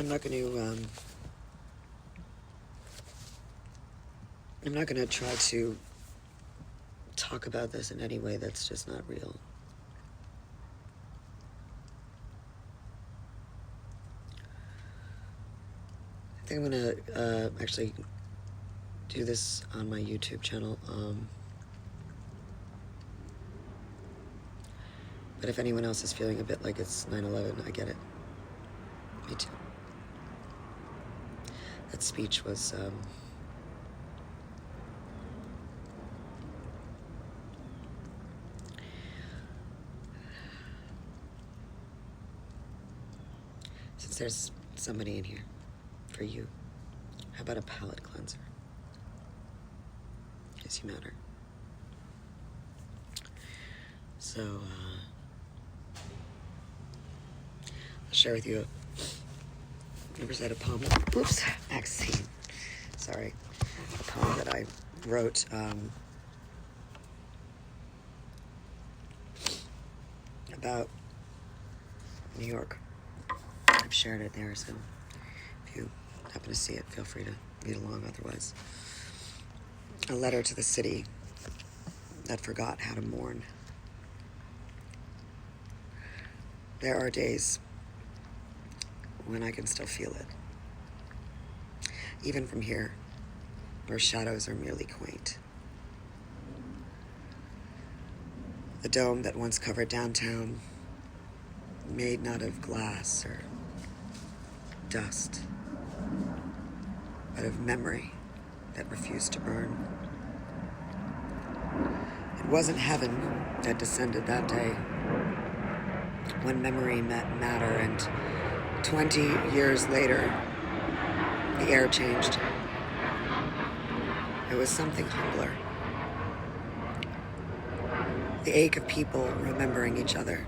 I'm not going to try to talk about this in any way that's just not real. I think I'm going to actually do this on my YouTube channel. But if anyone else is feeling a bit like it's 9/11, I get it. Me too. That speech was since there's somebody in here for you, how about a palate cleanser? Because you matter. So, I'll share with you a Rosetta poem. Oops, Maxine. Sorry. A poem that I wrote about New York. I've shared it there, so if you happen to see it, feel free to read along otherwise. A letter to the city that forgot how to mourn. There are days when I can still feel it, even from here, where shadows are merely quaint. The dome that once covered downtown, made not of glass or dust, but of memory that refused to burn. It wasn't heaven that descended that day, when memory met matter, and 20 years later, the air changed. It was something humbler. The ache of people remembering each other,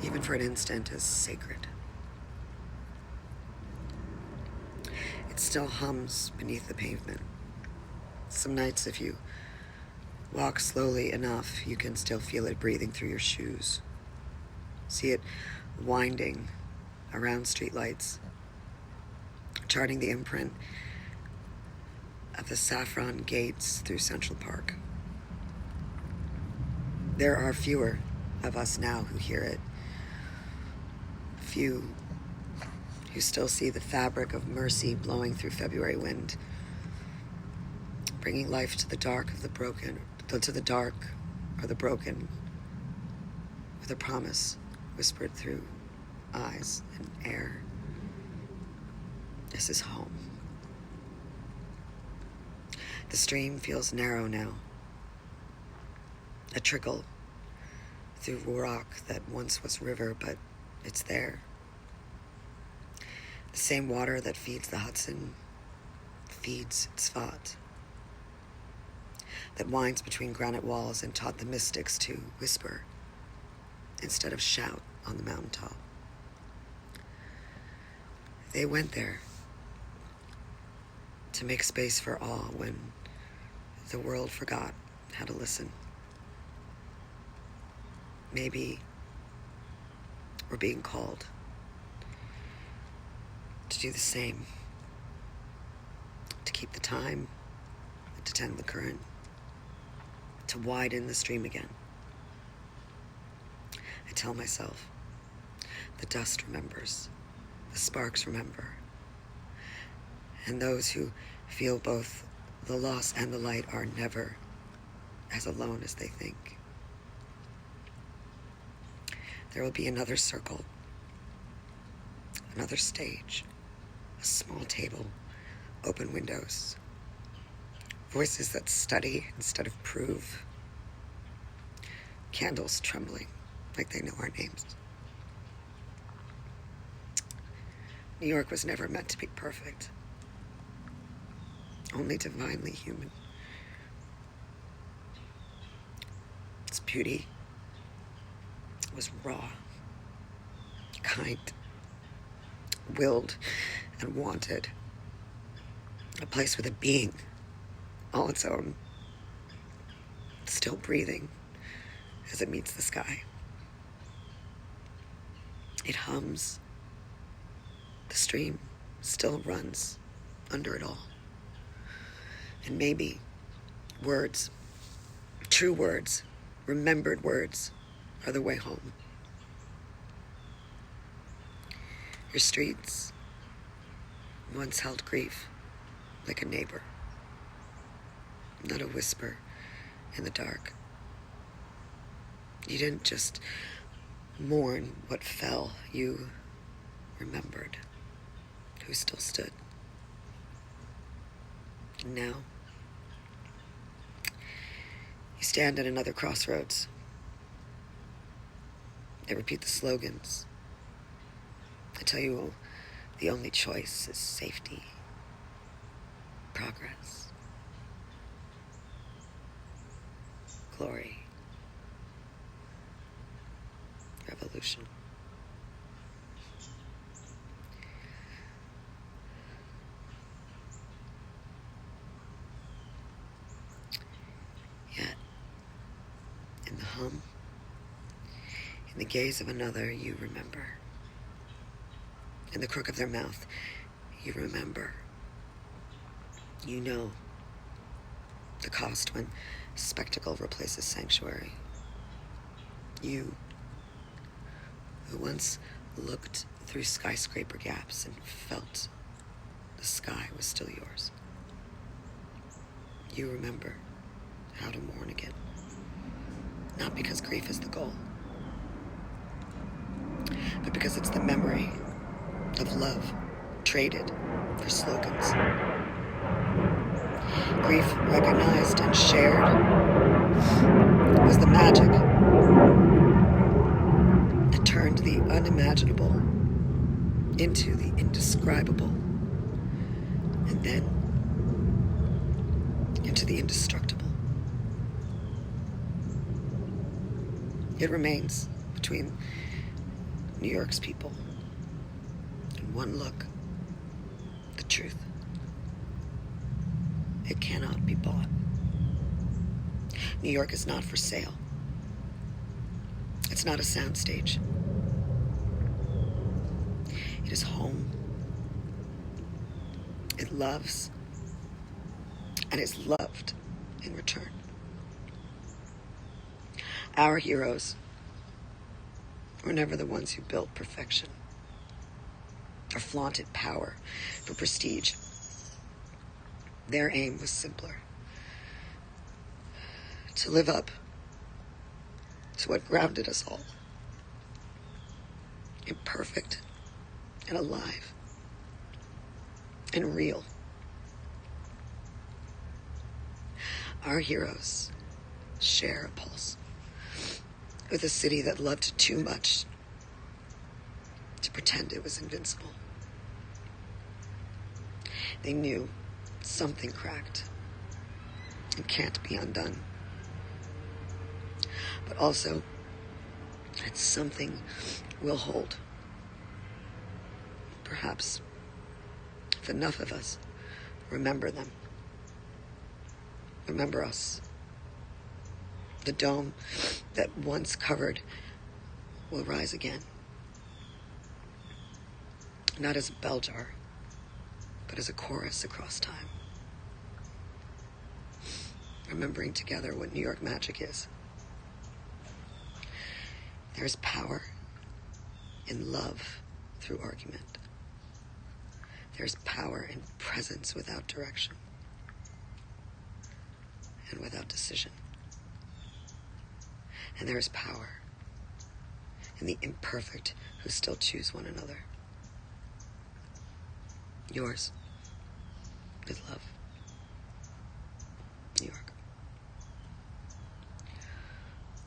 even for an instant, is sacred. It still hums beneath the pavement. Some nights, if you walk slowly enough, you can still feel it breathing through your shoes. See it winding around streetlights, charting the imprint of the saffron gates through Central Park. There are fewer of us now who hear it. Few who still see the fabric of mercy blowing through February wind, bringing life to the dark of the broken, to the dark or the broken, with a promise whispered through eyes and air. This is home. The stream feels narrow now, a trickle through rock that once was river, but it's there. The same water that feeds the Hudson feeds Tzfat, that winds between granite walls and taught the mystics to whisper instead of shout on the mountaintop. They went there to make space for awe when the world forgot how to listen. Maybe we're being called to do the same, to keep the time, to tend the current, to widen the stream again. I tell myself, the dust remembers, the sparks remember, and those who feel both the loss and the light are never as alone as they think. There will be another circle, another stage, a small table, open windows, voices that study instead of prove, candles trembling like they know our names. New York was never meant to be perfect, only divinely human. Its beauty was raw, kind, willed, and wanted. A place with a being all its own, still breathing as it meets the sky. It hums. The stream still runs under it all. And maybe words, true words, remembered words, are the way home. Your streets once held grief like a neighbor, not a whisper in the dark. You didn't just mourn what fell, you remembered who still stood. And now, you stand at another crossroads. They repeat the slogans. I tell you, the only choice is safety, progress, glory, revolution. Yet, in the hum, in the gaze of another, you remember. In the crook of their mouth, you remember. You know the cost when spectacle replaces sanctuary. You, who once looked through skyscraper gaps and felt the sky was still yours. You remember how to mourn again. Not because grief is the goal, but because it's the memory of love traded for slogans. Grief recognized and shared was the magic that turned the unimaginable into the indescribable, and then into the indestructible. It remains between New York's people. In one look, the truth. It cannot be bought. New York is not for sale. It's not a soundstage. It is home. It loves and is loved in return. Our heroes were never the ones who built perfection or flaunted power for prestige. Their aim was simpler: to live up to what grounded us all, imperfect and alive and real. Our heroes share a pulse with a city that loved too much to pretend it was invincible. They knew something cracked and can't be undone, but also that something will hold. Perhaps if enough of us remember them, remember us, the dome that once covered will rise again. Not as a bell jar, but as a chorus across time. Remembering together what New York magic is. There is power in love through argument. There's power in presence without direction and without decision. And there is power in the imperfect who still choose one another. Yours with love, New York.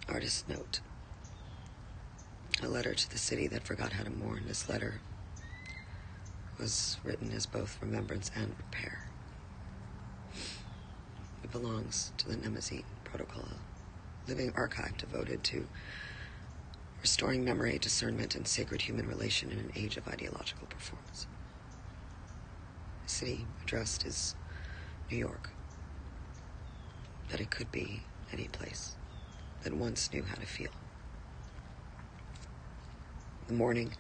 Artist's note. A letter to the city that forgot how to mourn. This letter was written as both remembrance and repair. It belongs to the Nemezine Protocol, a living archive devoted to restoring memory, discernment, and sacred human relation in an age of ideological performance. The city addressed is New York, but it could be any place that once knew how to feel. the morning.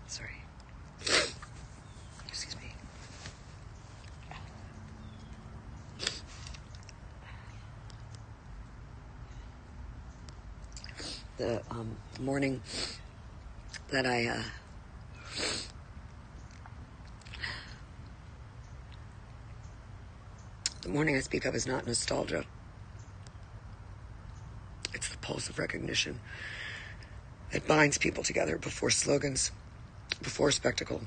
Sorry. Excuse me. The morning that the morning I speak of is not nostalgia. It's the pulse of recognition that binds people together before slogans, before spectacle,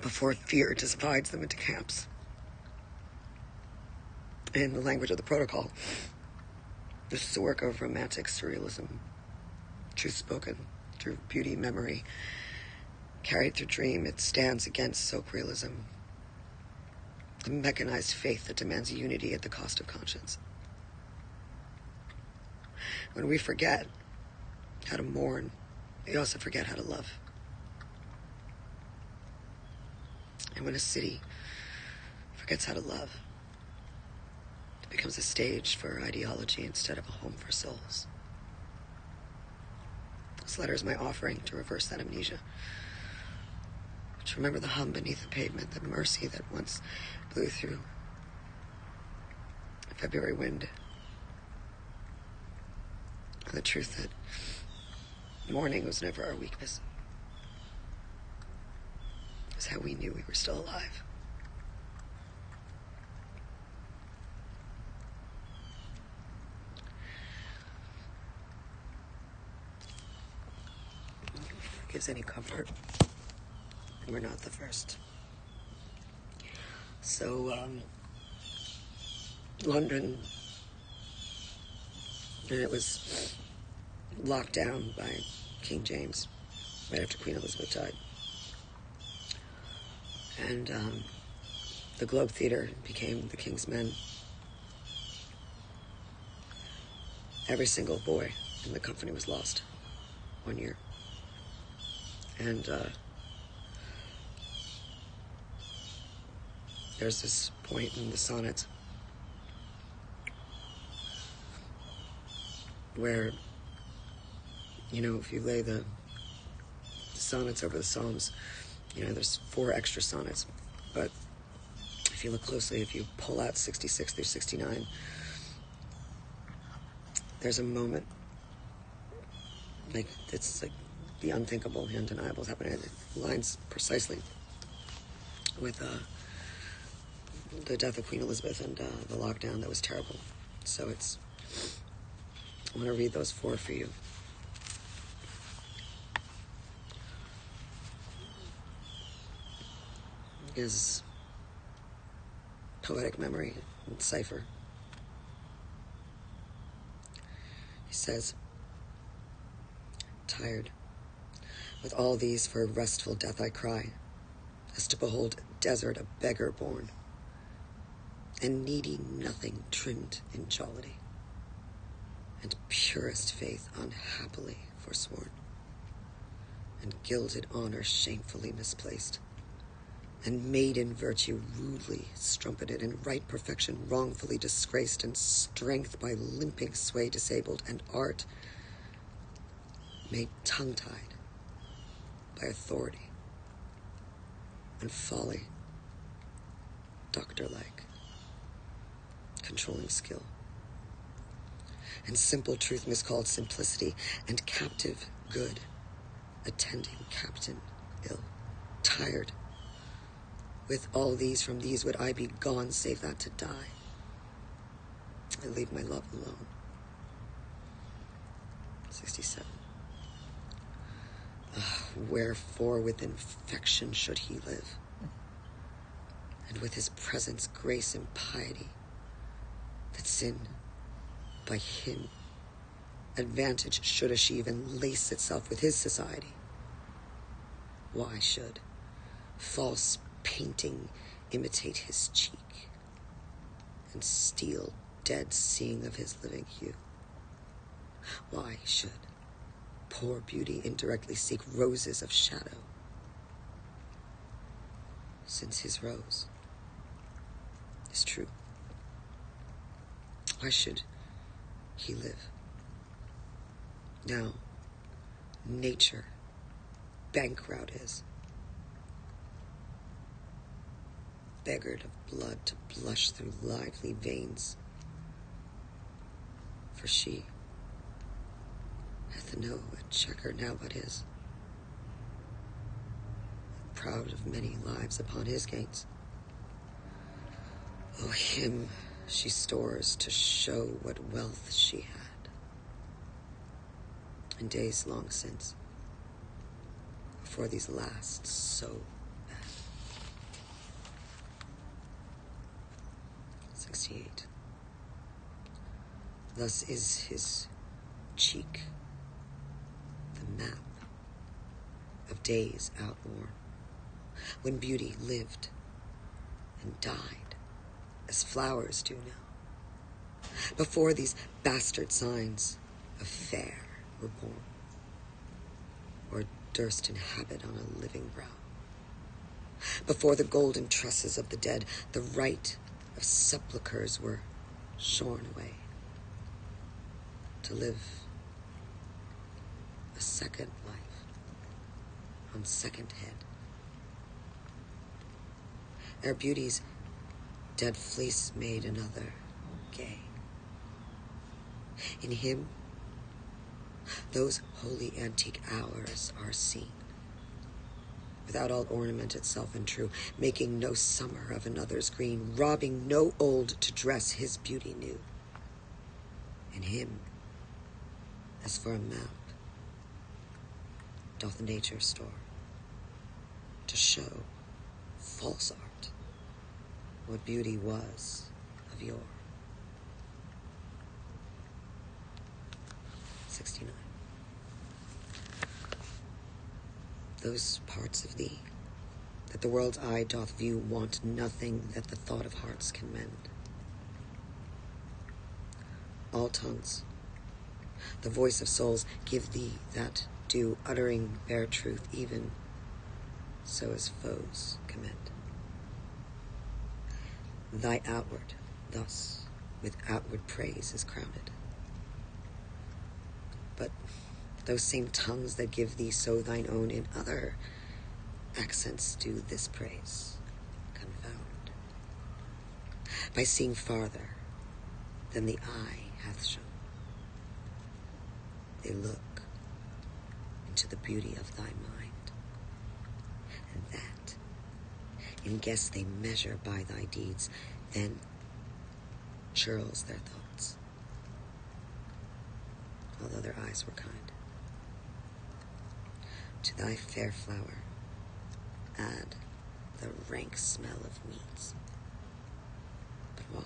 before fear divides them into camps. In the language of the protocol, this is a work of romantic surrealism, truth spoken through beauty, memory, carried through dream. It stands against soap realism, the mechanized faith that demands unity at the cost of conscience. When we forget how to mourn, we also forget how to love. And when a city forgets how to love, it becomes a stage for ideology instead of a home for souls. This letter is my offering to reverse that amnesia. To remember the hum beneath the pavement, the mercy that once blew through a February wind. And the truth that mourning was never our weakness. It was how we knew we were still alive. If it gives any comfort, we're not the first. So, London, and it was locked down by King James right after Queen Elizabeth died. And the Globe Theatre became the King's Men. Every single boy in the company was lost 1 year. And there's this point in the sonnets where, you know, if you lay the sonnets over the Psalms, you know, there's 4 extra sonnets. But if you look closely, if you pull out 66 through 69, there's a moment, like, it's like the unthinkable, the undeniable is happening. It aligns precisely with the death of Queen Elizabeth and the lockdown that was terrible. So I want to read those 4 for you. Is poetic memory and cipher. He says, tired, with all these for restful death I cry, as to behold desert a beggar born, and needy nothing trimmed in jollity, and purest faith unhappily forsworn, and gilded honor shamefully misplaced, and maiden virtue rudely strumpeted, and right perfection wrongfully disgraced, and strength by limping sway disabled, and art made tongue-tied by authority, and folly, doctor-like, controlling skill, and simple truth miscalled simplicity, and captive good, attending captain ill, tired. With all these, from these would I be gone, save that to die. I leave my love alone. 67. Wherefore with infection should he live? And with his presence, grace, and piety, that sin by him advantage should achieve and lace itself with his society. Why should false painting imitate his cheek, and steal dead seeing of his living hue? Why should poor beauty indirectly seek roses of shadow, since his rose is true? Why should he live Now, nature, bankrupt is, beggared of blood to blush through lively veins. For she hath no a checker now but his, proud of many lives upon his gains. Oh, him she stores to show what wealth she had in days long since, before these last so bad. 68. Thus is his cheek the map of days outworn, when beauty lived and died as flowers do now, before these bastard signs of fair were born, or durst inhabit on a living brow, before the golden tresses of the dead, the right of sepulchres were shorn away, to live a second life on second head. Ere beauty's dead fleece made another gay. In him, those holy antique hours are seen, without all ornament itself and true, making no summer of another's green, robbing no old to dress his beauty new. In him, as for a map, doth nature store, to show false art what beauty was of yore. 69. Those parts of thee that the world's eye doth view want nothing that the thought of hearts can mend. All tongues, the voice of souls, give thee that do, uttering bare truth, even so as foes commend. Thy outward thus with outward praise is crowned. But those same tongues that give thee so thine own in other accents do this praise confound, by seeing farther than the eye hath shown. They look into the beauty of thy mind, and that in guess they measure by thy deeds, then churls their thoughts, although their eyes were kind. To thy fair flower add the rank smell of meats. But why?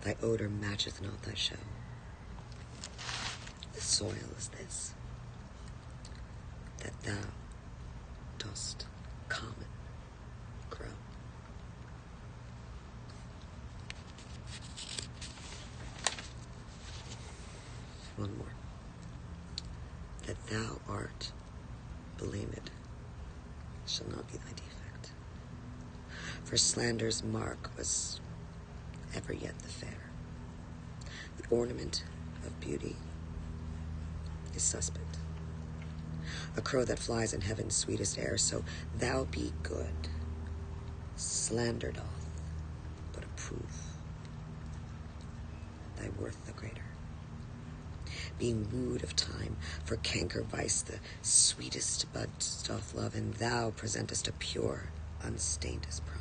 Thy odor matcheth not thy show. The soil is this, that thou dost common grow. One more. That thou art blamed shall not be thy defect. For slander's mark was ever yet the fair. The ornament of beauty is suspect. A crow that flies in heaven's sweetest air, so thou be good. Slander doth but approve thy worth the greater. Being wooed of time, for canker vice the sweetest buds doth love, and thou presentest a pure, unstained as prime.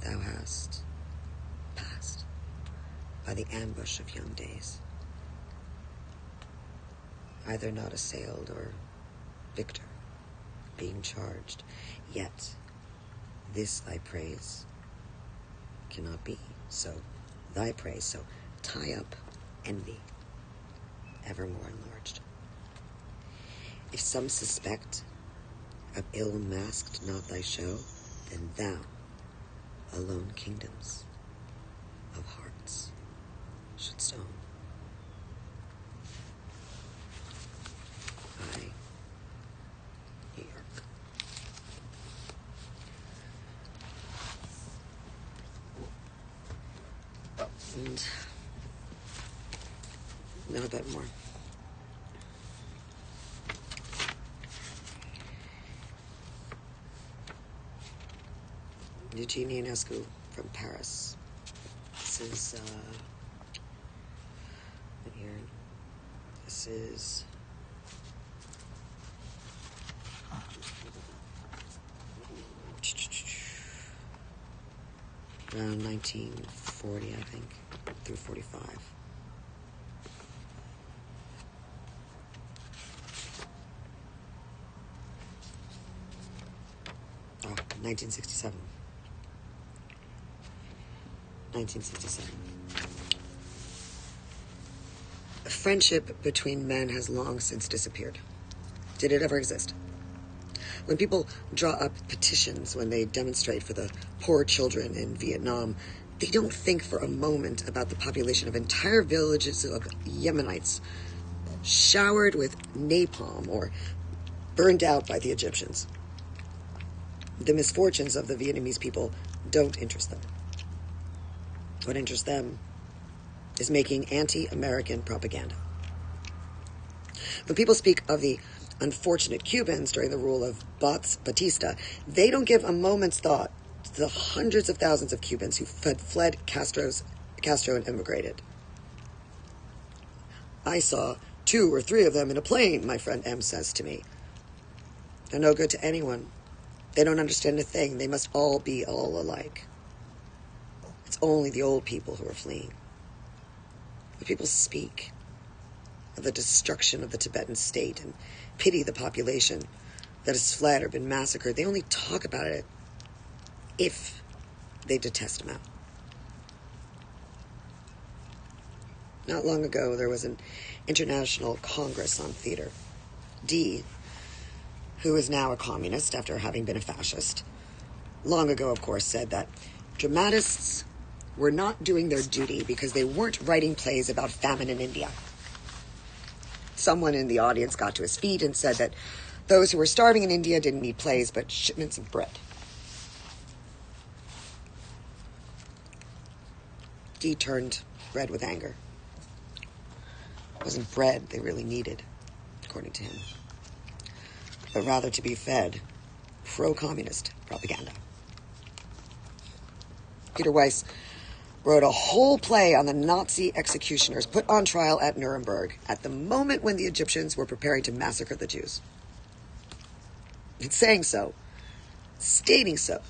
Thou hast passed by the ambush of young days, either not assailed or victor, being charged, yet this thy praise cannot be so thy praise, so tie up envy, evermore enlarged. If some suspect of ill masked not thy show, then thou alone kingdoms of hearts shouldst own. I, New York. And No, a bit more. Eugenie Ionescu from Paris. This is, here. This is around 1940, I think, through 45. Oh, 1967. 1967. Friendship between men has long since disappeared. Did it ever exist? When people draw up petitions, when they demonstrate for the poor children in Vietnam, they don't think for a moment about the population of entire villages of Yemenites showered with napalm or burned out by the Egyptians. The misfortunes of the Vietnamese people don't interest them. What interests them is making anti-American propaganda. When people speak of the unfortunate Cubans during the rule of Batista, they don't give a moment's thought to the hundreds of thousands of Cubans who had fled Castro and emigrated. I saw 2 or 3 of them in a plane, my friend M says to me. They're no good to anyone. They don't understand a thing. They must all be all alike. It's only the old people who are fleeing. But people speak of the destruction of the Tibetan state and pity the population that has fled or been massacred. They only talk about it if they detest Mao. Not long ago, there was an international congress on theater. D, who is now a communist after having been a fascist, long ago, of course, said that dramatists were not doing their duty because they weren't writing plays about famine in India. Someone in the audience got to his feet and said that those who were starving in India didn't need plays, but shipments of bread. D turned red with anger. It wasn't bread they really needed, according to him, but rather to be fed pro-communist propaganda. Peter Weiss wrote a whole play on the Nazi executioners put on trial at Nuremberg at the moment when the Egyptians were preparing to massacre the Jews. In saying so, stating so,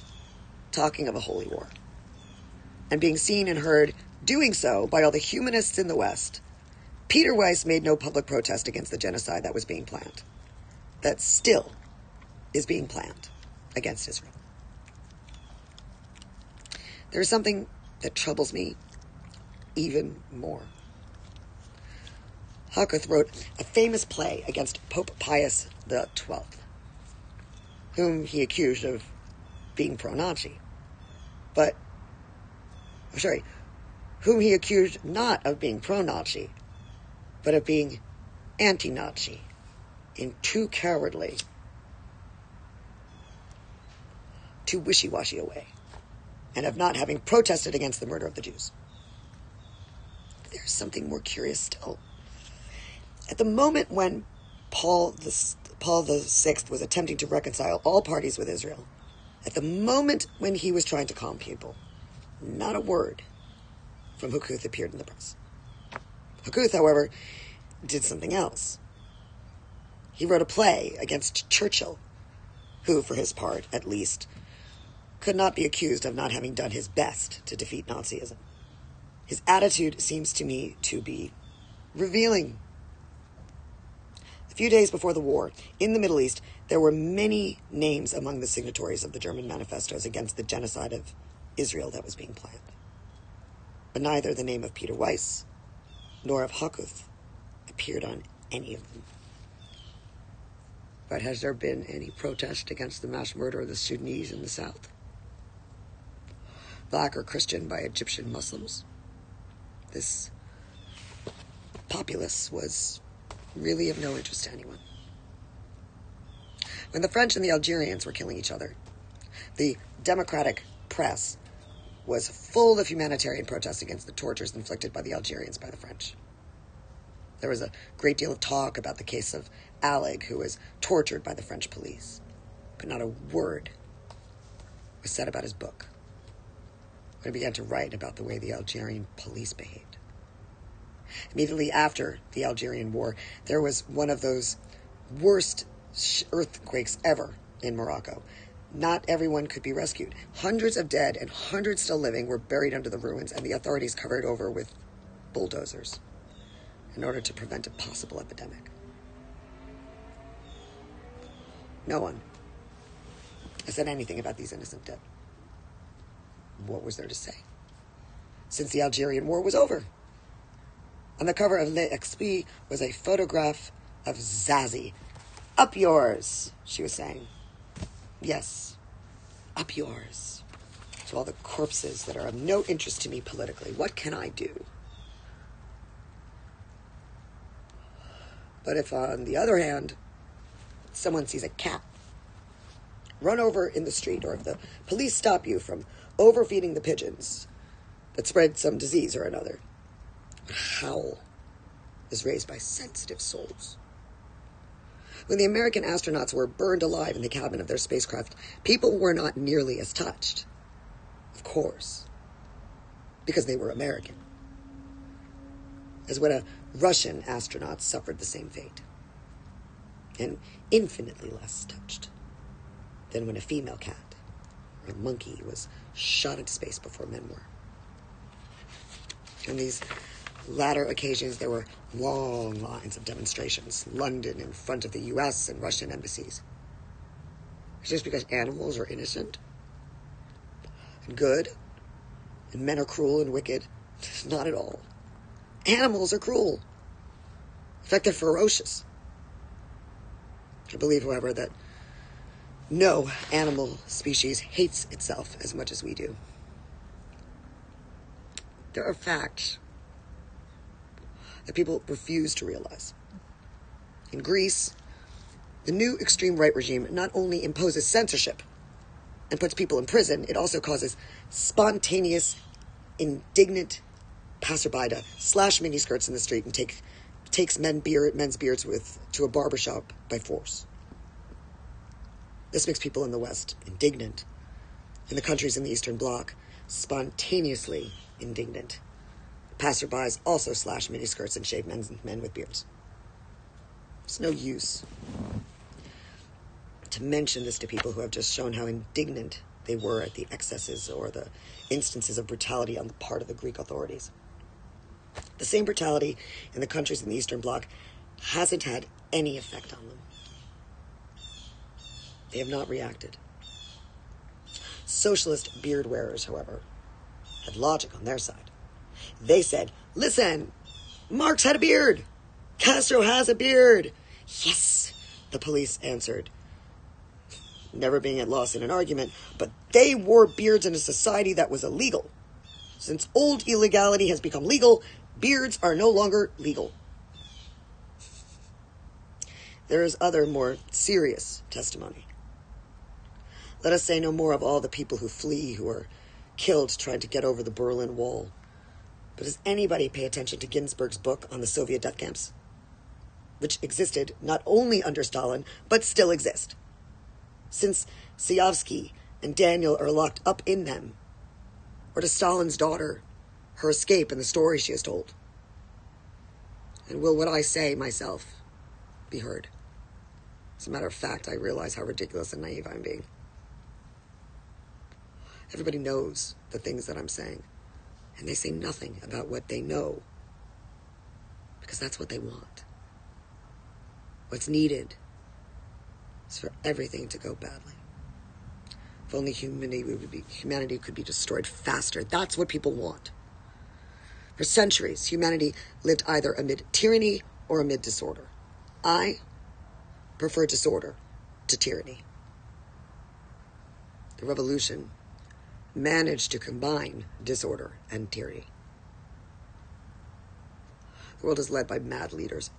talking of a holy war, and being seen and heard doing so by all the humanists in the West, Peter Weiss made no public protest against the genocide that was being planned, that still is being planned against Israel. There is something that troubles me even more. Huckuth wrote a famous play against Pope Pius XII, whom he accused of being pro-Nazi, whom he accused not of being pro-Nazi, but of being anti-Nazi in too cowardly, too wishy-washy a way, and of not having protested against the murder of the Jews. There's something more curious still. At the moment when Paul VI was attempting to reconcile all parties with Israel, at the moment when he was trying to calm people, not a word from Hukuth appeared in the press. Hukuth, however, did something else. He wrote a play against Churchill, who, for his part, at least, could not be accused of not having done his best to defeat Nazism. His attitude seems to me to be revealing. A few days before the war, in the Middle East, there were many names among the signatories of the German manifestos against the genocide of Israel that was being planned. But neither the name of Peter Weiss nor of Hukuth appeared on any of them. But has there been any protest against the mass murder of the Sudanese in the south? Black or Christian by Egyptian Muslims? This populace was really of no interest to anyone. When the French and the Algerians were killing each other, the democratic press was full of humanitarian protests against the tortures inflicted by the Algerians by the French. There was a great deal of talk about the case of Alig, who was tortured by the French police. But not a word was said about his book when he began to write about the way the Algerian police behaved. Immediately after the Algerian War, there was one of those worst earthquakes ever in Morocco. Not everyone could be rescued. Hundreds of dead and hundreds still living were buried under the ruins, and the authorities covered over with bulldozers in order to prevent a possible epidemic. No one has said anything about these innocent dead. What was there to say? Since the Algerian War was over. On the cover of L'Express was a photograph of Zazie. Up yours, she was saying. Yes, up yours. To all the corpses that are of no interest to me politically. What can I do? But if, on the other hand, someone sees a cat run over in the street, or if the police stop you from overfeeding the pigeons that spread some disease or another, a howl is raised by sensitive souls. When the American astronauts were burned alive in the cabin of their spacecraft, people were not nearly as touched. Of course. Because they were American. As when a Russian astronaut suffered the same fate. And infinitely less touched than when a female cat or a monkey was shot into space before men were. On these latter occasions, there were long lines of demonstrations, London in front of the U.S. and Russian embassies. It's just because animals are innocent and good, and men are cruel and wicked. Not at all. Animals are cruel. In fact, they're ferocious. I believe, however, that no animal species hates itself as much as we do. There are facts that people refuse to realize. In Greece, the new extreme right regime not only imposes censorship and puts people in prison, it also causes spontaneous, indignant passerby to slash miniskirts in the street and takes men's beards to a barbershop by force. This makes people in the West indignant. In the countries in the Eastern Bloc, spontaneously indignant. Passerbys also slash miniskirts and shave men with beards. It's no use to mention this to people who have just shown how indignant they were at the excesses or the instances of brutality on the part of the Greek authorities. The same brutality in the countries in the Eastern Bloc hasn't had any effect on them. They have not reacted. Socialist beard wearers, however, had logic on their side. They said, listen, Marx had a beard. Castro has a beard. Yes, the police answered, never being at loss in an argument, but they wore beards in a society that was illegal. Since old illegality has become legal, beards are no longer legal. There is other more serious testimony. Let us say no more of all the people who flee, who are killed trying to get over the Berlin Wall. But does anybody pay attention to Ginsburg's book on the Soviet death camps, which existed not only under Stalin, but still exist, since Siovsky and Daniel are locked up in them? Or to Stalin's daughter, her escape and the story she has told? And will what I say myself be heard? As a matter of fact, I realize how ridiculous and naive I'm being. Everybody knows the things that I'm saying, and they say nothing about what they know, because that's what they want. What's needed is for everything to go badly. If only humanity could be destroyed faster. That's what people want. For centuries, humanity lived either amid tyranny or amid disorder. I prefer disorder to tyranny. The revolution managed to combine disorder and tyranny. The world is led by mad leaders.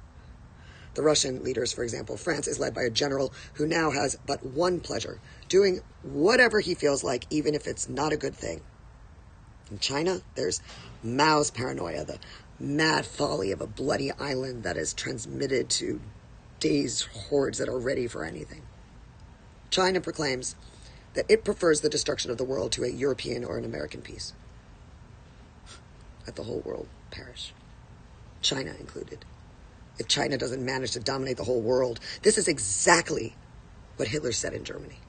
The Russian leaders, for example, France is led by a general who now has but one pleasure, doing whatever he feels like, even if it's not a good thing. In China, there's Mao's paranoia, the mad folly of a bloody island that is transmitted to dazed hordes that are ready for anything. China proclaims that it prefers the destruction of the world to a European or an American peace. Let the whole world perish, China included. If China doesn't manage to dominate the whole world, this is exactly what Hitler said in Germany.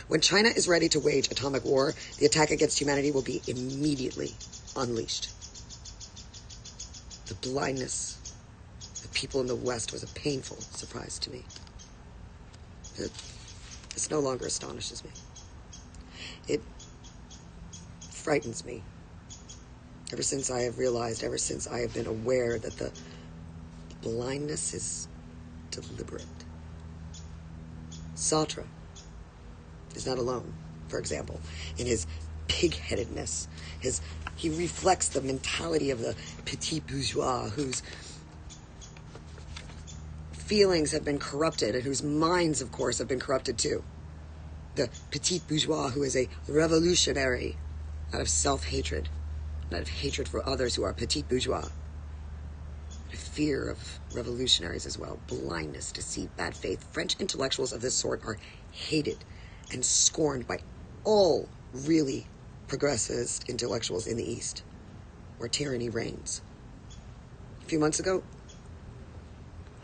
When China is ready to wage atomic war, the attack against humanity will be immediately unleashed. The blindness of the people in the West was a painful surprise to me. This no longer astonishes me. It frightens me. Ever since I have realized, ever since I have been aware that the blindness is deliberate. Sartre is not alone, for example, in his pig-headedness. He reflects the mentality of the petit bourgeois whose feelings have been corrupted and whose minds, of course, have been corrupted too. The petit bourgeois who is a revolutionary out of self-hatred, out of hatred for others who are petit bourgeois. A fear of revolutionaries as well, blindness, deceit, bad faith. French intellectuals of this sort are hated and scorned by all really progressist intellectuals in the East, where tyranny reigns. A few months ago,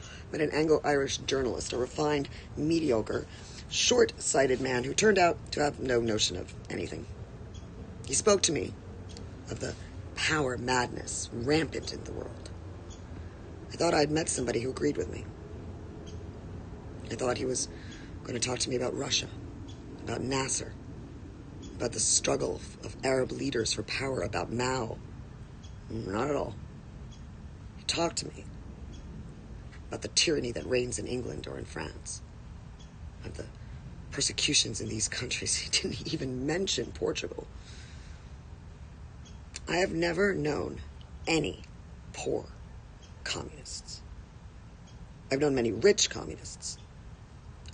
I met an Anglo-Irish journalist, a refined, mediocre, short-sighted man who turned out to have no notion of anything. He spoke to me of the power madness rampant in the world. I thought I'd met somebody who agreed with me. I thought he was going to talk to me about Russia, about Nasser, about the struggle of Arab leaders for power, about Mao. Not at all. He talked to me about the tyranny that reigns in England or in France, of the persecutions in these countries. He didn't even mention Portugal. I have never known any poor communists. I've known many rich communists.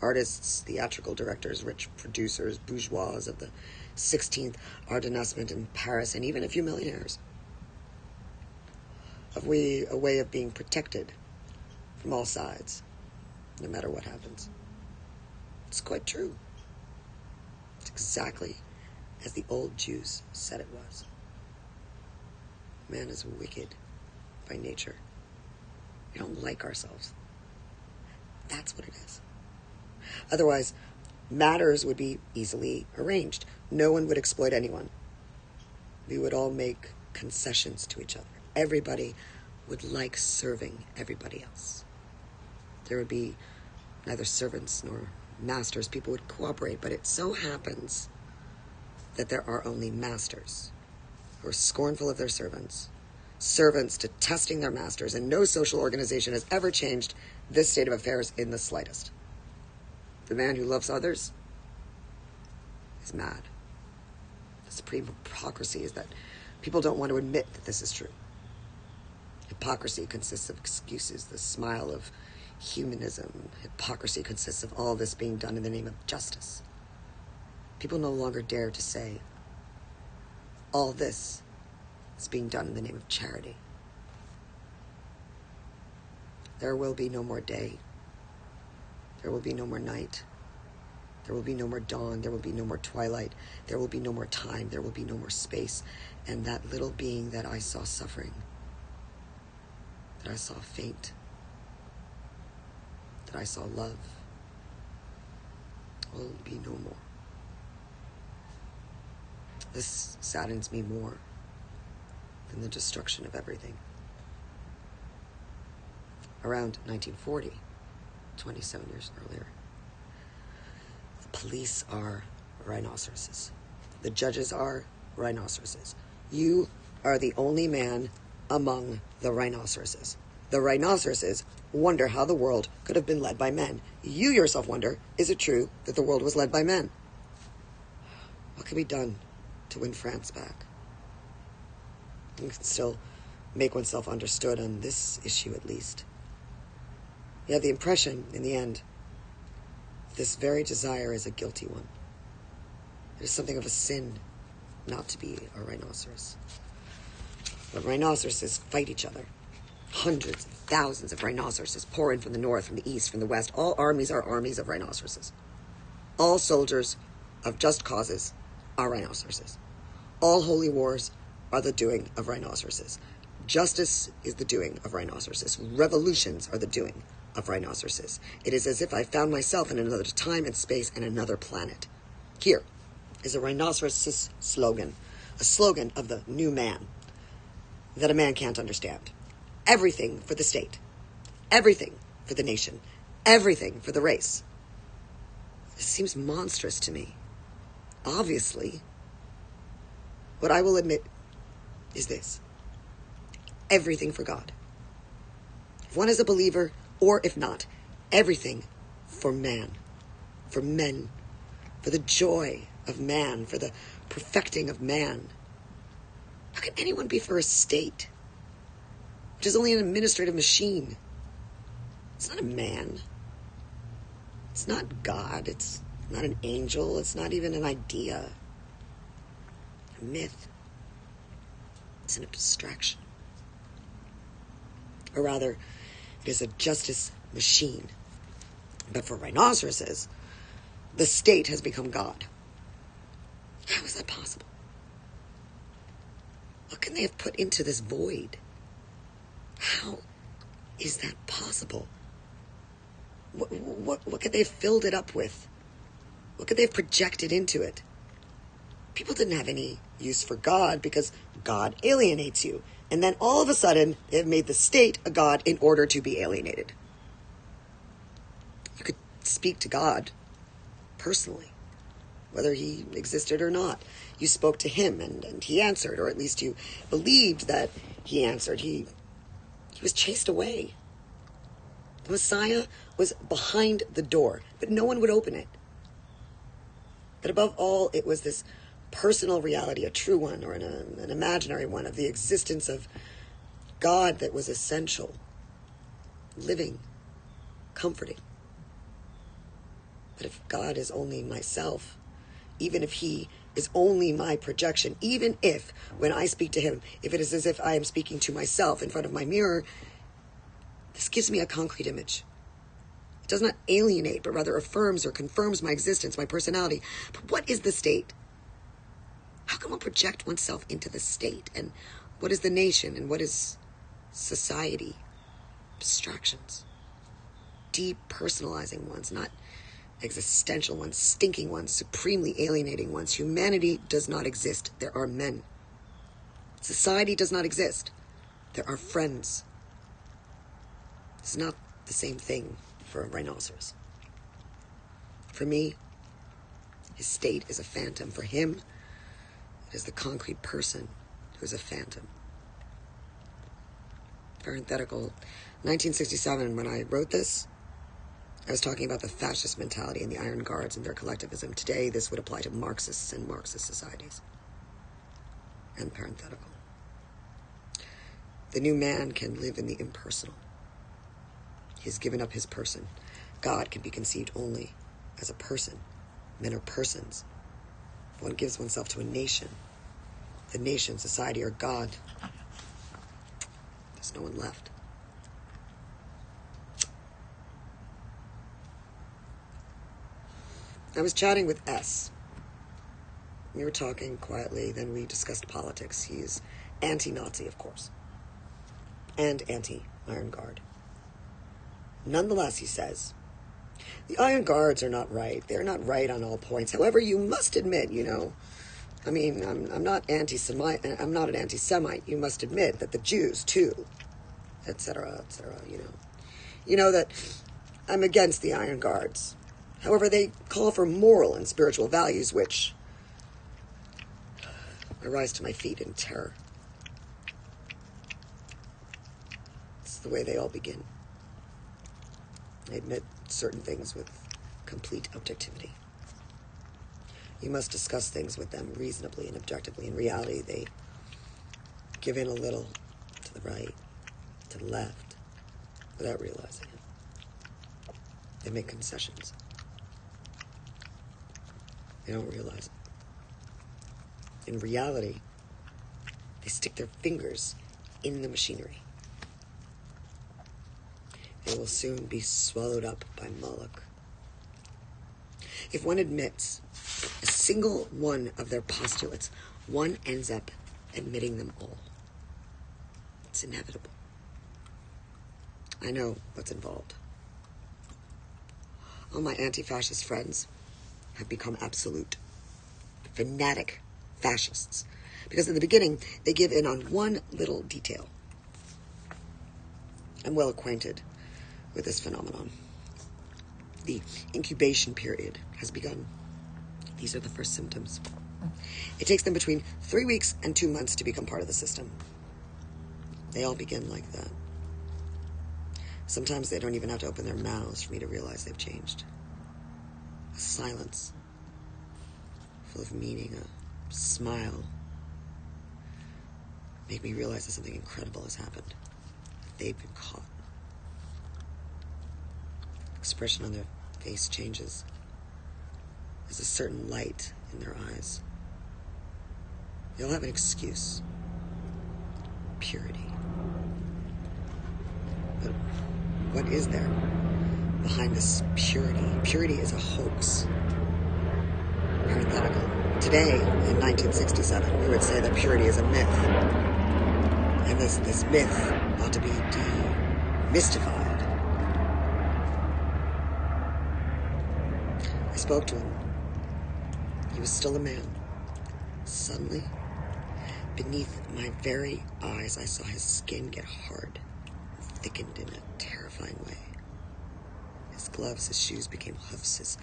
Artists, theatrical directors, rich producers, bourgeois of the 16th arrondissement in Paris, and even a few millionaires. Have we a way of being protected from all sides, no matter what happens? It's quite true. It's exactly as the old Jews said it was. Man is wicked by nature. We don't like ourselves. That's what it is. Otherwise, matters would be easily arranged. No one would exploit anyone. We would all make concessions to each other. Everybody would like serving everybody else. There would be neither servants nor masters. People would cooperate, but it so happens that there are only masters who are scornful of their servants, servants detesting their masters, and no social organization has ever changed this state of affairs in the slightest. The man who loves others is mad. The supreme hypocrisy is that people don't want to admit that this is true. Hypocrisy consists of excuses, the smile of humanism. Hypocrisy consists of all this being done in the name of justice. People no longer dare to say, all this is being done in the name of charity. There will be no more day. There will be no more night. There will be no more dawn. There will be no more twilight. There will be no more time. There will be no more space. And that little being that I saw suffering, that I saw faint, that I saw love, will be no more. This saddens me more than the destruction of everything. Around 1940, 27 years earlier, the police are rhinoceroses. The judges are rhinoceroses. You are the only man among the rhinoceroses. The rhinoceroses wonder how the world could have been led by men. You yourself wonder, is it true that the world was led by men? What can be done to win France back? You can still make oneself understood on this issue at least. You have the impression, in the end, this very desire is a guilty one. It is something of a sin, not to be a rhinoceros. But rhinoceroses fight each other. Hundreds of thousands of rhinoceroses pour in from the north, from the east, from the west. All armies are armies of rhinoceroses. All soldiers of just causes are rhinoceroses. All holy wars are the doing of rhinoceroses. Justice is the doing of rhinoceroses. Revolutions are the doing of rhinoceroses. It is as if I found myself in another time and space and another planet. Here is a rhinoceros slogan, a slogan of the new man that a man can't understand. Everything for the state. Everything for the nation. Everything for the race. This seems monstrous to me. Obviously, what I will admit is this. Everything for God. If one is a believer, or if not, everything for man, for men, for the joy of man, for the perfecting of man. How can anyone be for a state, which is only an administrative machine? It's not a man. It's not God. It's not an angel. It's not even an idea. A myth. It's an abstraction. Or rather, it is a justice machine. But for rhinoceroses, the state has become God. How is that possible? What can they have put into this void? How is that possible? What could they have filled it up with? What could they have projected into it? People didn't have any use for God because God alienates you. And then all of a sudden, they've made the state a God in order to be alienated. You could speak to God personally, whether he existed or not. You spoke to him and he answered, or at least you believed that he answered. He was chased away. The Messiah was behind the door, but no one would open it. But above all, it was this personal reality, a true one or an imaginary one, of the existence of God that was essential, living, comforting. But if God is only myself, even if he is only my projection, even if, when I speak to him, if it is as if I am speaking to myself in front of my mirror, this gives me a concrete image. It does not alienate, but rather affirms or confirms my existence, my personality. But what is the state? How can one project oneself into the state? And what is the nation? And what is society? Abstractions. Depersonalizing ones, not existential ones, stinking ones, supremely alienating ones. Humanity does not exist. There are men. Society does not exist. There are friends. It's not the same thing for a rhinoceros. For me, his state is a phantom. For him, it is the concrete person who is a phantom. Parenthetical, 1967, when I wrote this, I was talking about the fascist mentality and the Iron Guards and their collectivism. Today, this would apply to Marxists and Marxist societies. And parenthetical. The new man can live in the impersonal. He has given up his person. God can be conceived only as a person. Men are persons. If one gives oneself to a nation, the nation, society, or God, there's no one left. I was chatting with S. We were talking quietly, then we discussed politics. He's anti-Nazi, of course, and anti-Iron Guard. Nonetheless, he says, the Iron Guards are not right. They're not right on all points. However, you must admit, I'm not anti-Semite. I'm not an anti-Semite. You must admit that the Jews, too, etc., You know that I'm against the Iron Guards. However, they call for moral and spiritual values, which I rise to my feet in terror. It's the way they all begin. I admit certain things with complete objectivity. You must discuss things with them reasonably and objectively. In reality, they give in a little to the right, to the left, without realizing it. They make concessions. They don't realize it. In reality, they stick their fingers in the machinery. They will soon be swallowed up by Moloch. If one admits a single one of their postulates, one ends up admitting them all. It's inevitable. I know what's involved. All my anti-fascist friends have become absolute, fanatic fascists. Because in the beginning, they give in on one little detail. I'm well acquainted with this phenomenon. The incubation period has begun. These are the first symptoms. It takes them between 3 weeks and 2 months to become part of the system. They all begin like that. Sometimes they don't even have to open their mouths for me to realize they've changed. A silence full of meaning, a smile, make me realize that something incredible has happened. They've been caught. Expression on their face changes. There's a certain light in their eyes. They all have an excuse. Purity. But what is there behind this purity? Purity is a hoax. Parenthetical. Today, in 1967, we would say that purity is a myth. And this myth ought to be demystified. I spoke to him. He was still a man. Suddenly, beneath my very eyes, I saw his skin get hard and thickened in a terrifying way. His gloves, his shoes became hoofs. His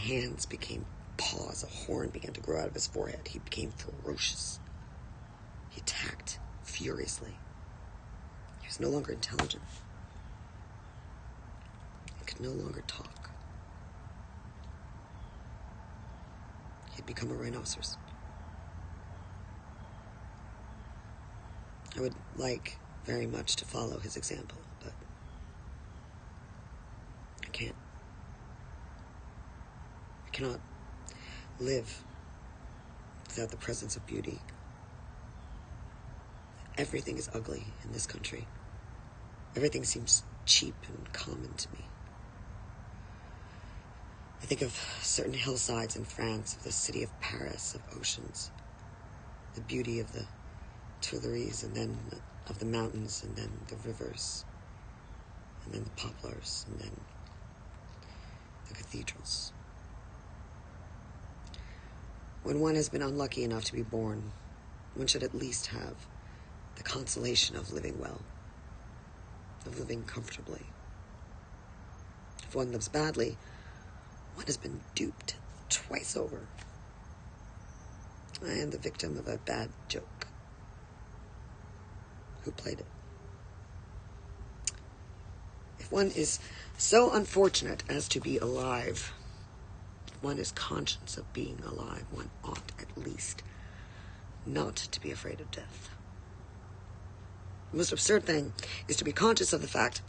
hands became paws. A horn began to grow out of his forehead. He became ferocious. He attacked furiously. He was no longer intelligent. He could no longer talk. He'd become a rhinoceros. I would like very much to follow his example, but I can't. I cannot live without the presence of beauty. Everything is ugly in this country. Everything seems cheap and common to me. I think of certain hillsides in France, of the city of Paris, of oceans, the beauty of the Tuileries, and then of the mountains, and then the rivers, and then the poplars, and then the cathedrals. When one has been unlucky enough to be born, one should at least have the consolation of living well, of living comfortably. If one lives badly, one has been duped twice over. I am the victim of a bad joke. Who played it? If one is so unfortunate as to be alive, if one is conscious of being alive, one ought at least not to be afraid of death. The most absurd thing is to be conscious of the fact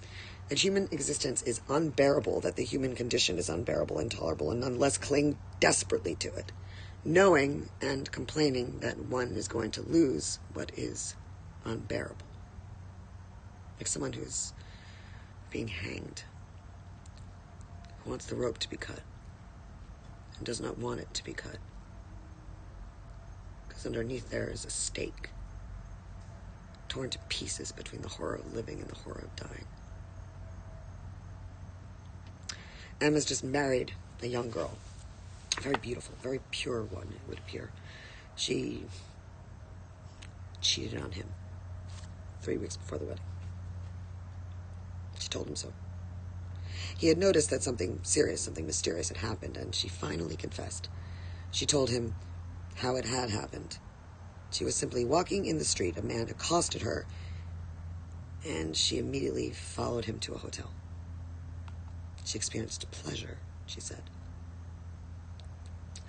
that human existence is unbearable, that the human condition is unbearable, intolerable, and nonetheless cling desperately to it, knowing and complaining that one is going to lose what is unbearable. Like someone who's being hanged, who wants the rope to be cut, and does not want it to be cut, because underneath there is a stake, torn to pieces between the horror of living and the horror of dying. Emma's just married a young girl, a very beautiful, very pure one, it would appear. She cheated on him 3 weeks before the wedding. She told him so. He had noticed that something serious, something mysterious had happened, and she finally confessed. She told him how it had happened. She was simply walking in the street. A man accosted her, and she immediately followed him to a hotel. She experienced pleasure, she said.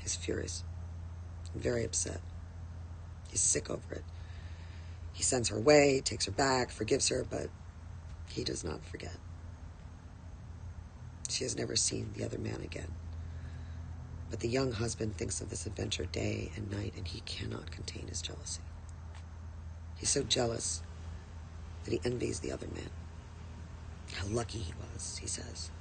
He's furious, very upset. He's sick over it. He sends her away, takes her back, forgives her, but he does not forget. She has never seen the other man again. But the young husband thinks of this adventure day and night, and he cannot contain his jealousy. He's so jealous that he envies the other man. How lucky he was, he says.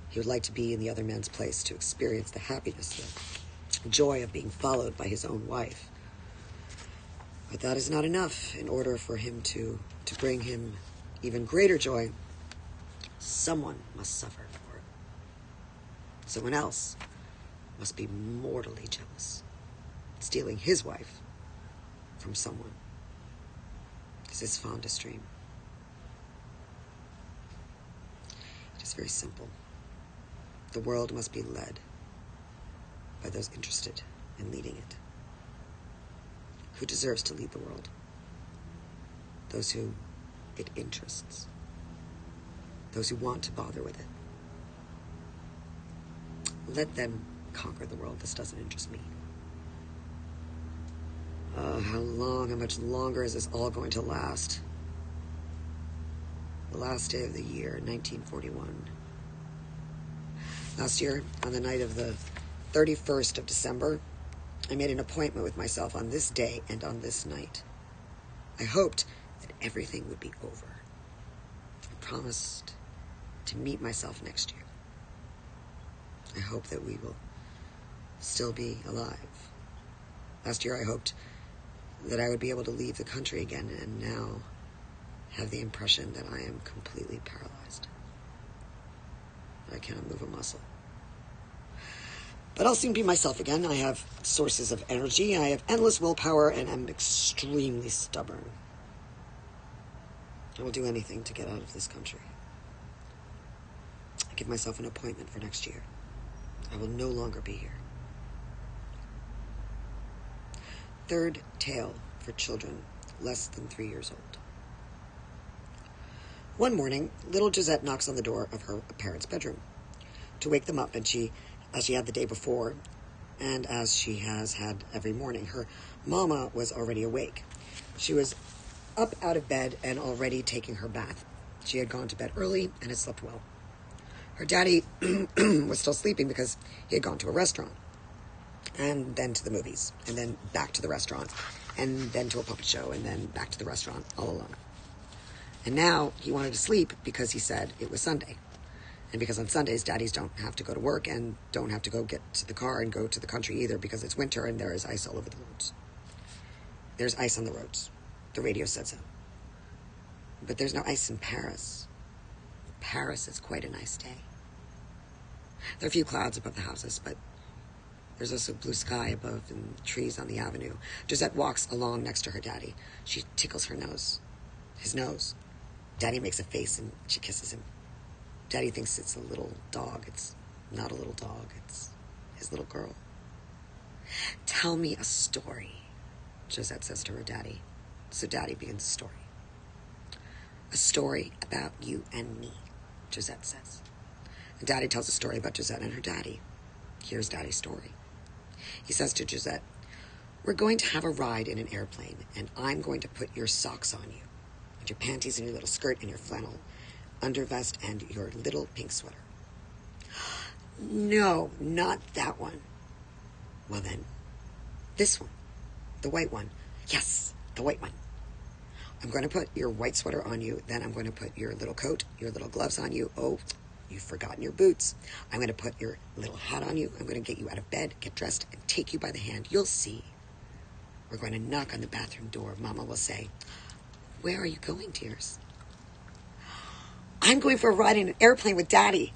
He would like to be in the other man's place, to experience the happiness, the joy of being followed by his own wife. But that is not enough. In order for him to bring him even greater joy, someone must suffer for it. Someone else must be mortally jealous, stealing his wife from someone. It's his fondest dream. It is very simple. The world must be led by those interested in leading it. Who deserves to lead the world? Those who it interests. Those who want to bother with it. Let them conquer the world. This doesn't interest me. How much longer is this all going to last? The last day of the year, 1941. Last year, on the night of the 31st of December, I made an appointment with myself on this day and on this night. I hoped that everything would be over. I promised to meet myself next year. I hope that we will still be alive. Last year I hoped that I would be able to leave the country again, and now have the impression that I am completely paralyzed. I cannot move a muscle. But I'll soon be myself again. I have sources of energy, I have endless willpower, and I'm extremely stubborn. I will do anything to get out of this country. I give myself an appointment for next year. I will no longer be here. Third tale for children less than 3 years old. One morning, little Gisette knocks on the door of her parents' bedroom to wake them up, and as she had the day before, and as she has had every morning, her mama was already awake. She was up out of bed and already taking her bath. She had gone to bed early and had slept well. Her daddy was still sleeping because he had gone to a restaurant, and then to the movies, and then back to the restaurant, and then to a puppet show, and then back to the restaurant all alone. And now he wanted to sleep because he said it was Sunday. And because on Sundays, daddies don't have to go to work and don't have to go get to the car and go to the country either, because it's winter and there is ice all over the roads. There's ice on the roads. The radio said so. But there's no ice in Paris. Paris is quite a nice day. There are a few clouds above the houses, but there's also blue sky above and trees on the avenue. Gisette walks along next to her daddy. She tickles his nose. Daddy makes a face and she kisses him. Daddy thinks it's a little dog. It's not a little dog. It's his little girl. Tell me a story, Gisette says to her daddy. So daddy begins a story. A story about you and me, Gisette says. And daddy tells a story about Gisette and her daddy. Here's daddy's story. He says to Gisette, we're going to have a ride in an airplane, and I'm going to put your socks on you, and your panties and your little skirt and your flannel undervest and your little pink sweater. No, not that one. Well then, this one, the white one. Yes, the white one. I'm going to put your white sweater on you, then I'm going to put your little coat, your little gloves on you. Oh, you've forgotten your boots. I'm going to put your little hat on you. I'm going to get you out of bed, get dressed, and take you by the hand. You'll see. We're going to knock on the bathroom door. Mama will say, where are you going, dears? I'm going for a ride in an airplane with Daddy.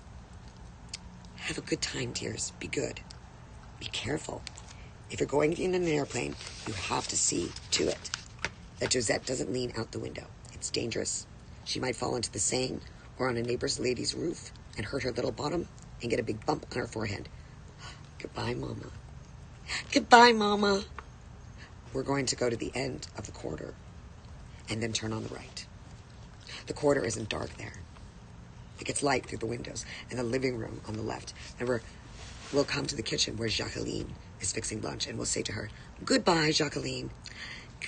Have a good time, dears. Be good. Be careful. If you're going in an airplane, you have to see to it that Gisette doesn't lean out the window. It's dangerous. She might fall into the Seine or on a neighbor's lady's roof and hurt her little bottom and get a big bump on her forehead. Goodbye, Mama. Goodbye, Mama. We're going to go to the end of the corridor and then turn on the right. The corridor isn't dark there. It gets light through the windows and the living room on the left. And we'll come to the kitchen where Jacqueline is fixing lunch, and we'll say to her, goodbye, Jacqueline.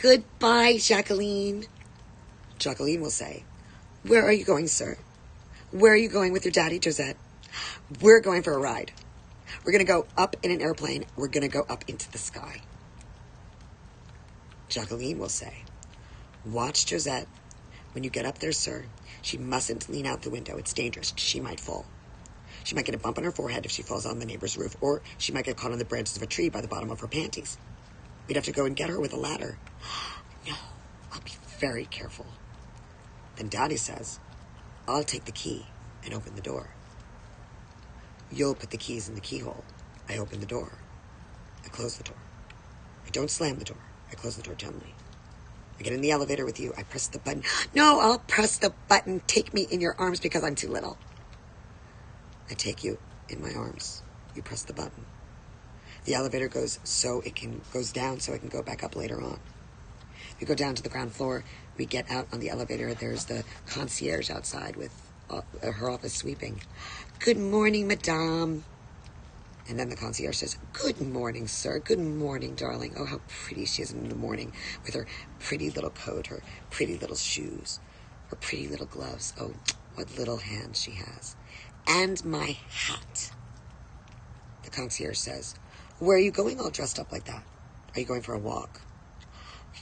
Goodbye, Jacqueline. Jacqueline will say, where are you going, sir? Where are you going with your daddy, Gisette? We're going for a ride. We're going to go up in an airplane. We're going to go up into the sky. Jacqueline will say, watch Josette. When you get up there, sir, she mustn't lean out the window. It's dangerous. She might fall. She might get a bump on her forehead if she falls on the neighbor's roof, or she might get caught on the branches of a tree by the bottom of her panties. We'd have to go and get her with a ladder. No, I'll be very careful. Then Daddy says, I'll take the key and open the door. You'll put the keys in the keyhole. I open the door. I close the door. I don't slam the door. I close the door gently. I get in the elevator with you. I press the button. No, I'll press the button. Take me in your arms because I'm too little. I take you in my arms. You press the button. The elevator goes down so it can go back up later on. We go down to the ground floor. We get out on the elevator. There's the concierge outside with her office sweeping. Good morning, madame. And then the concierge says, good morning, sir. Good morning, darling. Oh, how pretty she is in the morning with her pretty little coat, her pretty little shoes, her pretty little gloves. Oh, what little hands she has. And my hat. The concierge says, where are you going all dressed up like that? Are you going for a walk?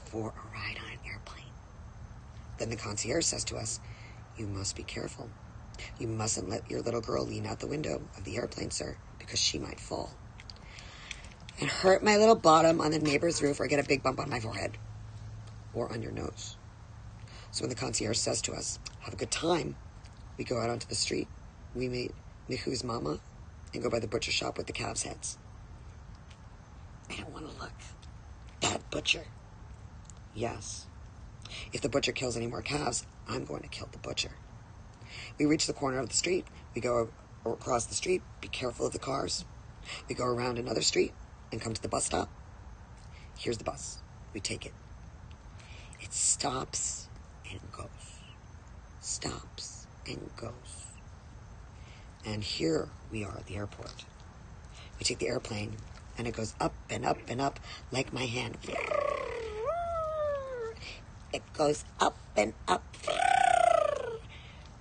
For a ride on an airplane. Then the concierge says to us, you must be careful. You mustn't let your little girl lean out the window of the airplane, sir, because she might fall and hurt my little bottom on the neighbor's roof or get a big bump on my forehead or on your nose. So when the concierge says to us, have a good time, we go out onto the street. We meet Mihu's mama and go by the butcher shop with the calves' heads. I don't want to look. Bad butcher. Yes. If the butcher kills any more calves, I'm going to kill the butcher. We reach the corner of the street. We go across the street. Be careful of the cars. We go around another street and come to the bus stop. Here's the bus. We take it. It stops and goes. Stops and goes. And here we are at the airport. We take the airplane and it goes up and up and up like my hand. It goes up and up.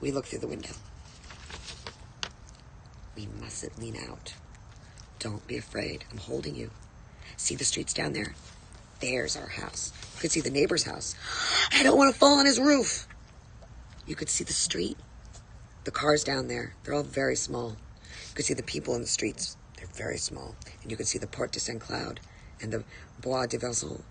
We look through the window. We mustn't lean out. Don't be afraid. I'm holding you. See the streets down there? There's our house. You could see the neighbor's house. I don't want to fall on his roof. You could see the street. The cars down there, they're all very small. You could see the people in the streets. They're very small. And you could see the Porte de Saint-Cloud and the Bois de Vincennes,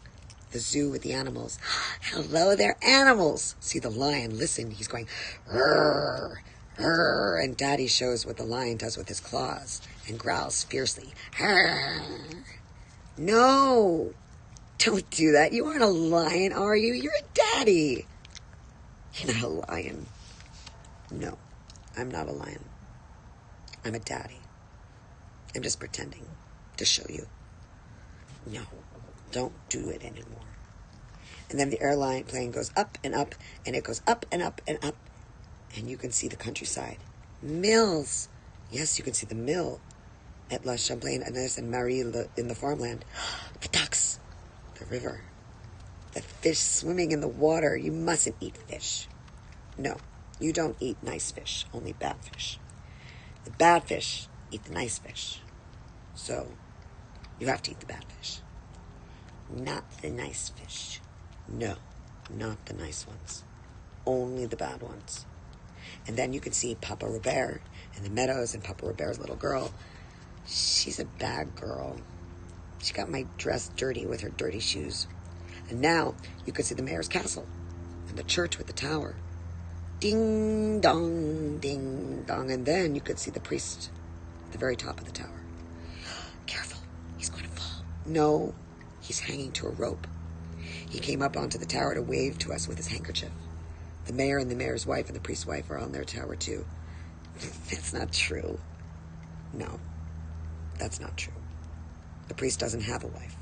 the zoo with the animals. Hello there, animals. See the lion. Listen, he's going, rrr, rrr. And Daddy shows what the lion does with his claws and growls fiercely. Rrr. No, don't do that. You aren't a lion, are you? You're a daddy. You're not a lion. No, I'm not a lion. I'm a daddy. I'm just pretending to show you. No, don't do it anymore. And then the plane goes up, and it goes up and up and up. And you can see the countryside. Mills. Yes, you can see the mill at La Champlain, and there's in Marie in the farmland. The ducks. The river. The fish swimming in the water. You mustn't eat fish. No, you don't eat nice fish, only bad fish. The bad fish eat the nice fish. So, you have to eat the bad fish. Not the nice fish. No, not the nice ones. Only the bad ones. And then you can see Papa Robert in the meadows, and Papa Robert's little girl. She's a bad girl. She got my dress dirty with her dirty shoes. And now you can see the mayor's castle and the church with the tower. Ding dong, ding dong. And then you could see the priest at the very top of the tower. Careful, he's going to fall. No, he's hanging to a rope. He came up onto the tower to wave to us with his handkerchief. The mayor and the mayor's wife and the priest's wife are on their tower too. That's not true. No, that's not true. The priest doesn't have a wife.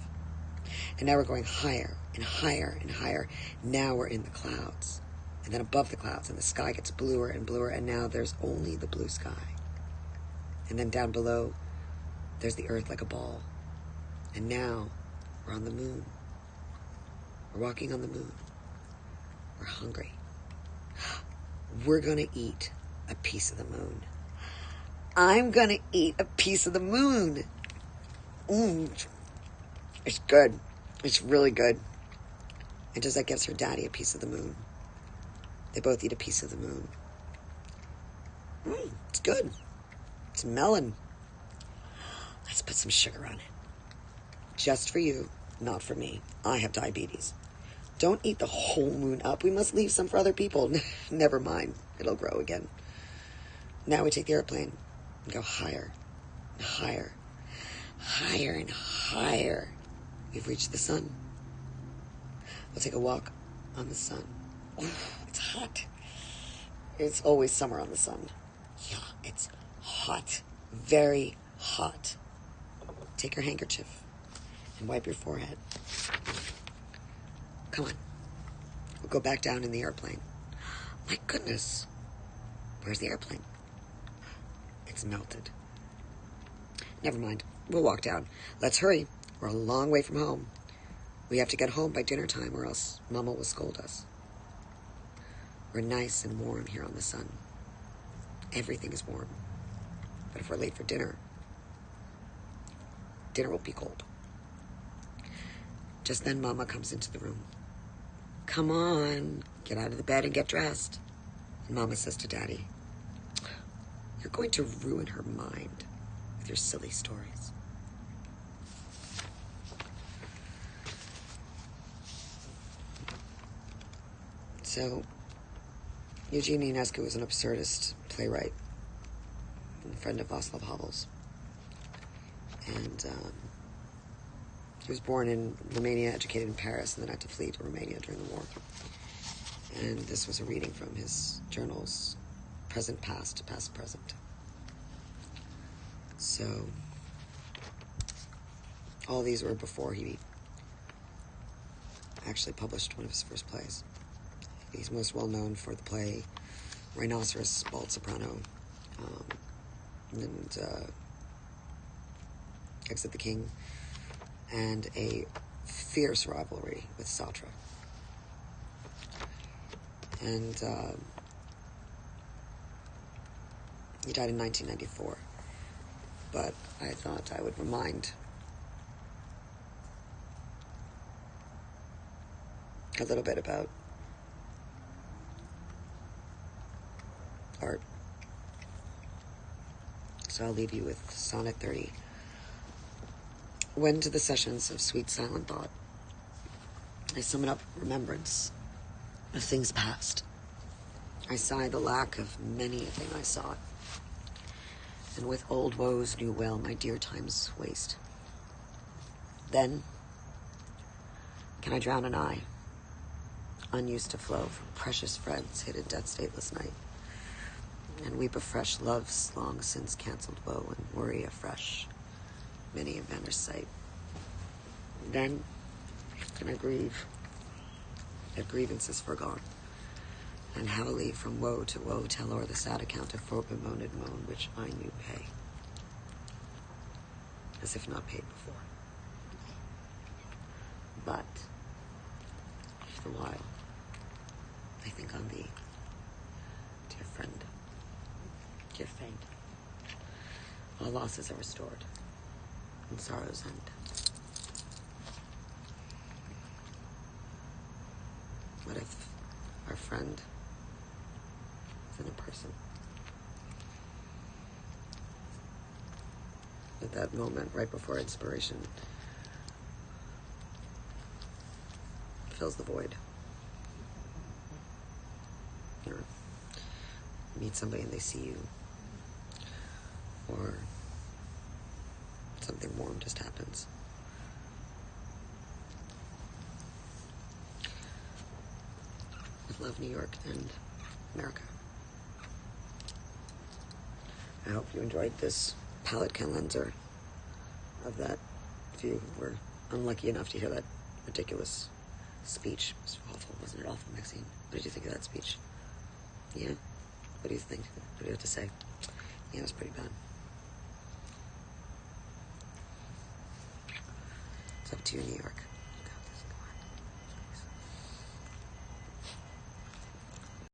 And now we're going higher and higher and higher. Now we're in the clouds. And then above the clouds, and the sky gets bluer and bluer, and now there's only the blue sky. And then down below, there's the earth like a ball. And now we're on the moon. We're walking on the moon. We're hungry. We're going to eat a piece of the moon. I'm gonna eat a piece of the moon. It's good. It's really good. And Josette gives her daddy a piece of the moon. They both eat a piece of the moon. It's good. It's melon. Let's put some sugar on it. Just for you, not for me. I have diabetes. Don't eat the whole moon up. We must leave some for other people. Never mind. It'll grow again. Now we take the airplane and go higher and higher. Higher and higher. We've reached the sun. We'll take a walk on the sun. It's hot. It's always summer on the sun. Yeah, it's hot. Very hot. Take your handkerchief and wipe your forehead. Come on. We'll go back down in the airplane. My goodness. Where's the airplane? It's melted. Never mind. We'll walk down. Let's hurry. We're a long way from home. We have to get home by dinner time or else Mama will scold us. We're nice and warm here on the sun. Everything is warm. But if we're late for dinner, dinner will be cold. Just then Mama comes into the room. Come on, get out of the bed and get dressed. And Mama says to Daddy, you're going to ruin her mind with your silly stories. So, Eugene Ionescu was an absurdist playwright and friend of Václav Havel's. And he was born in Romania, educated in Paris, and then had to flee to Romania during the war. And this was a reading from his journals, present, past, past, present. So, all these were before he actually published one of his first plays. He's most well known for the play Rhinoceros, Bald Soprano, and Exit the King, and a fierce rivalry with Sartre. And he died in 1994. But I thought I would remind a little bit about art. So I'll leave you with Sonnet 30. When to the sessions of sweet silent thought, I summon up remembrance of things past. I sigh the lack of many a thing I sought, and with old woes new well my dear times waste. Then can I drown an eye, unused to flow from precious friends hid in death's stateless night, and weep afresh love's long since cancelled woe, and worry afresh many a vanished sight. Then can I grieve at grievances forgone, and heavily from woe to woe tell o'er the sad account of forebemoaned moan which I knew pay, as if not paid before. But for a while I think on thee, dear friend. Give faint. All losses are restored, and sorrows end. What if our friend isn't a person? At that moment, right before inspiration fills the void. Or meet somebody and they see you. Or something warm just happens. With love, New York and America. I hope you enjoyed this palette condenser of that. If you were unlucky enough to hear that ridiculous speech. It was awful, wasn't it awful, Maxine? What did you think of that speech? Yeah? What do you think? What do you have to say? Yeah, it was pretty bad. It's up to you, New York.